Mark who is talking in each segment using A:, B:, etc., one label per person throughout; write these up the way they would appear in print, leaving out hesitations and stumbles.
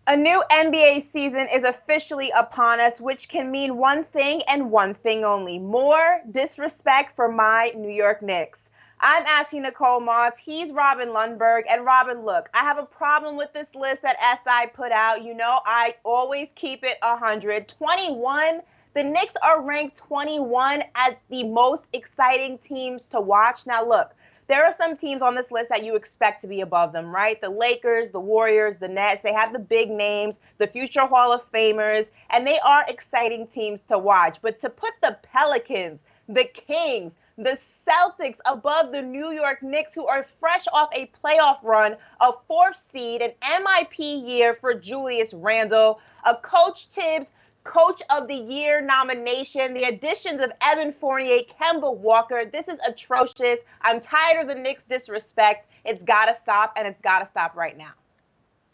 A: A new NBA season is officially upon us, which can mean one thing and one thing only: more disrespect for my New York Knicks. I'm Ashley Nicole Moss. He's Robin Lundberg. And Robin, look, I have a problem with this list that SI put out. You know, I always keep it 100. 21. The Knicks are ranked 21 as the most exciting teams to watch. Now, look, there are some teams on this list that you expect to be above them, right? The Lakers, the Warriors, the Nets, they have the big names, the future Hall of Famers, and they are exciting teams to watch. But to put the Pelicans, the Kings, the Celtics above the New York Knicks, who are fresh off a playoff run, a fourth seed, an MIP year for Julius Randle, a Coach Tibbs Coach of the Year nomination, the additions of Evan Fournier, Kemba Walker. This is atrocious. I'm tired of the Knicks disrespect. It's got to stop, and it's got to stop right now.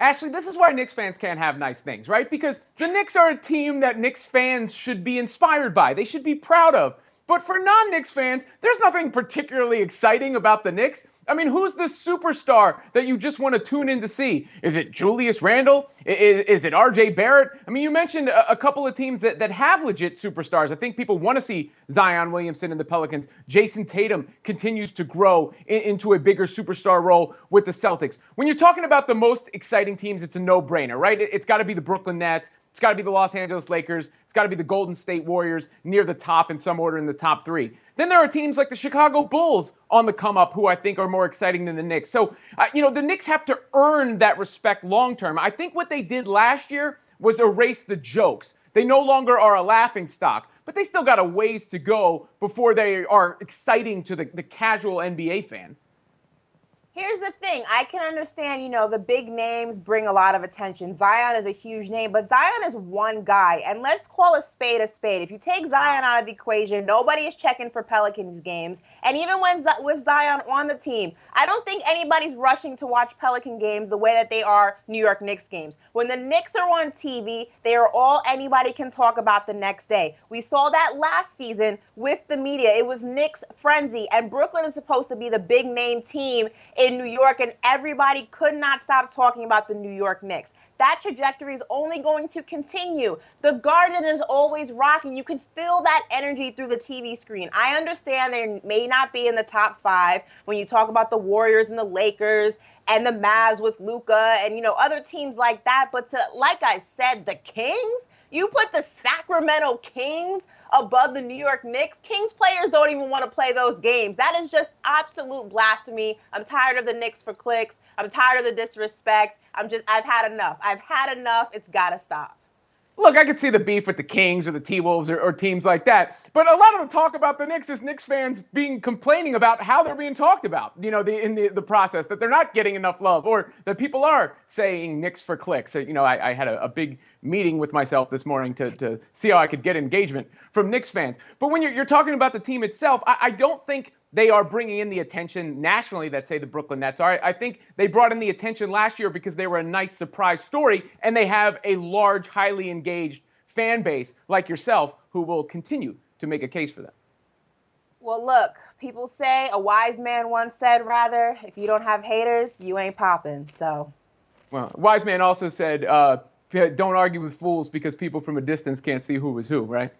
B: Ashley, this is why Knicks fans can't have nice things, right? Because the Knicks are a team that Knicks fans should be inspired by. They should be proud of. But for non-Knicks fans, there's nothing particularly exciting about the Knicks. I mean, who's the superstar that you just want to tune in to see? Is it Julius Randle? Is it RJ Barrett? I mean, you mentioned a couple of teams that have legit superstars. I think people want to see Zion Williamson and the Pelicans. Jason Tatum continues to grow into a bigger superstar role with the Celtics. When you're talking about the most exciting teams, it's a no-brainer, right? It's got to be the Brooklyn Nets. It's got to be the Los Angeles Lakers. It's got to be the Golden State Warriors near the top in some order in the top three. Then there are teams like the Chicago Bulls on the come up who I think are more exciting than the Knicks. So, the Knicks have to earn that respect long term. I think what they did last year was erase the jokes. They no longer are a laughing stock, but they still got a ways to go before they are exciting to the casual NBA fan.
A: Here's the thing. I can understand, the big names bring a lot of attention. Zion is a huge name, but Zion is one guy. And let's call a spade a spade. If you take Zion out of the equation, nobody is checking for Pelicans games. And even with Zion on the team, I don't think anybody's rushing to watch Pelican games the way that they are New York Knicks games. When the Knicks are on TV, they are all anybody can talk about the next day. We saw that last season with the media. It was Knicks frenzy, and Brooklyn is supposed to be the big name team in New York, and everybody could not stop talking about the New York Knicks. That trajectory is only going to continue. The Garden is always rocking. You can feel that energy through the TV screen. I understand they may not be in the top five when you talk about the Warriors and the Lakers and the Mavs with Luka and, other teams like that. But like I said, the Kings, you put the Sacramento Kings above the New York Knicks. Kings players don't even want to play those games. That is just absolute blasphemy. I'm tired of the Knicks for clicks. I'm tired of the disrespect. I've had enough. I've had enough. It's got to stop.
B: Look, I could see the beef with the Kings or the T-Wolves or teams like that. But a lot of the talk about the Knicks is Knicks fans complaining about how they're being talked about, in the process, that they're not getting enough love or that people are saying Knicks for clicks. I had a big meeting with myself this morning to see how I could get engagement from Knicks fans. But when you're talking about the team itself, I don't think they are bringing in the attention nationally that, say, the Brooklyn Nets are. I think they brought in the attention last year because they were a nice surprise story, and they have a large, highly engaged fan base like yourself who will continue to make a case for them.
A: Well, look, people say, a wise man once said, rather, if you don't have haters, you ain't popping, so.
B: Well, wise man also said, don't argue with fools because people from a distance can't see who was who, right?